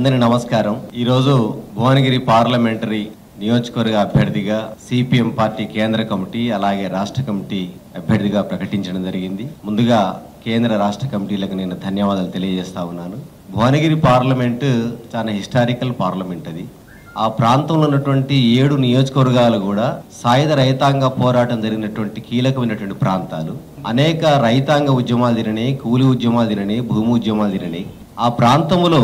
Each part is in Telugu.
అందరి నమస్కారం. ఈరోజు భువనగిరి పార్లమెంటరీ నియోజకవర్గ అభ్యర్థిగా సిపిఎం పార్టీ కేంద్ర కమిటీ అలాగే రాష్ట్ర కమిటీ అభ్యర్థిగా ప్రకటించడం జరిగింది. ముందుగా కేంద్ర రాష్ట్ర కమిటీలకు నేను ధన్యవాదాలు తెలియజేస్తా ఉన్నాను. భువనగిరి పార్లమెంటు చాలా హిస్టారికల్ పార్లమెంట్. అది ఆ ప్రాంతంలో ఉన్నటువంటి 7 నియోజకవర్గాలు కూడా సాయుధ రైతాంగ పోరాటం జరిగినటువంటి కీలకమైనటువంటి ప్రాంతాలు. అనేక రైతాంగ ఉద్యమాలు జరిగినాయి, కూలి ఉద్యమాలు జరిగినాయి, భూమి ఉద్యమాలు జరిగినాయి. ఆ ప్రాంతంలో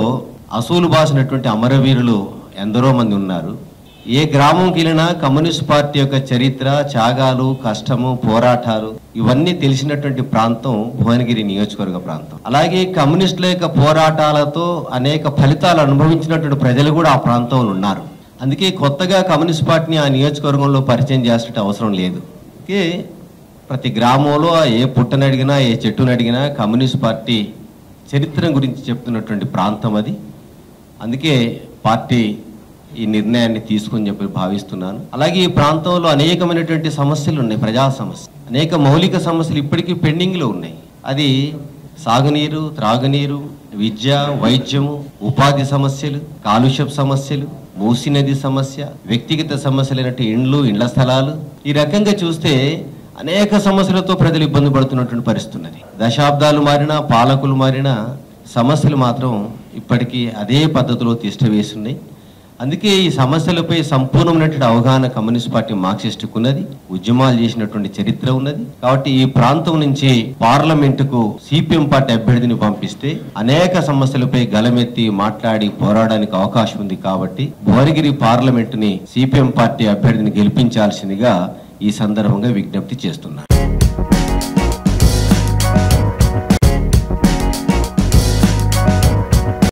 అసూలు బాసినటువంటి అమరవీరులు ఎందరో మంది ఉన్నారు. ఏ గ్రామంకి వెళ్ళినా కమ్యూనిస్ట్ పార్టీ యొక్క చరిత్ర, త్యాగాలు, కష్టము, పోరాటాలు ఇవన్నీ తెలిసినటువంటి ప్రాంతం భువనగిరి నియోజకవర్గ ప్రాంతం. అలాగే కమ్యూనిస్టుల యొక్క పోరాటాలతో అనేక ఫలితాలు అనుభవించినటువంటి ప్రజలు కూడా ఆ ప్రాంతంలో ఉన్నారు. అందుకే కొత్తగా కమ్యూనిస్ట్ పార్టీని ఆ నియోజకవర్గంలో పరిచయం చేసే అవసరం లేదు. అందుకే ప్రతి గ్రామంలో ఏ పుట్టను అడిగినా, ఏ చెట్టును అడిగినా కమ్యూనిస్ట్ పార్టీ చరిత్ర గురించి చెప్తున్నటువంటి ప్రాంతం అది. అందుకే పార్టీ ఈ నిర్ణయాన్ని తీసుకుని చెప్పి భావిస్తున్నాను. అలాగే ఈ ప్రాంతంలో అనేకమైనటువంటి సమస్యలు ఉన్నాయి, ప్రజా సమస్యలు, అనేక మౌలిక సమస్యలు ఇప్పటికీ పెండింగ్లో ఉన్నాయి. అది సాగునీరు, త్రాగునీరు, విద్య, వైద్యము, ఉపాధి సమస్యలు, కాలుష్యపు సమస్యలు, మూసీ నది సమస్య, వ్యక్తిగత సమస్యలైనటువంటి ఇండ్లు, ఇండ్ల స్థలాలు. ఈ రకంగా చూస్తే అనేక సమస్యలతో ప్రజలు ఇబ్బంది పడుతున్నటువంటి పరిస్థితి ఉన్నది. దశాబ్దాలు మారినా, పాలకులు మారినా సమస్యలు మాత్రం ఇప్పటికీ అదే పద్ధతిలో తిష్టవేస్తున్నాయి. అందుకే ఈ సమస్యలపై సంపూర్ణమైనటువంటి అవగాహన కమ్యూనిస్ట్ పార్టీ మార్క్సిస్టుకు ఉన్నది, ఉద్యమాలు చేసినటువంటి చరిత్ర ఉన్నది. కాబట్టి ఈ ప్రాంతం నుంచి పార్లమెంటుకు సిపిఎం పార్టీ అభ్యర్థిని పంపిస్తే అనేక సమస్యలపై గలమెత్తి మాట్లాడి పోరాడడానికి అవకాశం ఉంది. కాబట్టి భువనగిరి పార్లమెంటుని సిపిఎం పార్టీ అభ్యర్థిని గెలిపించాల్సిందిగా ఈ సందర్భంగా విజ్ఞప్తి చేస్తున్నాను.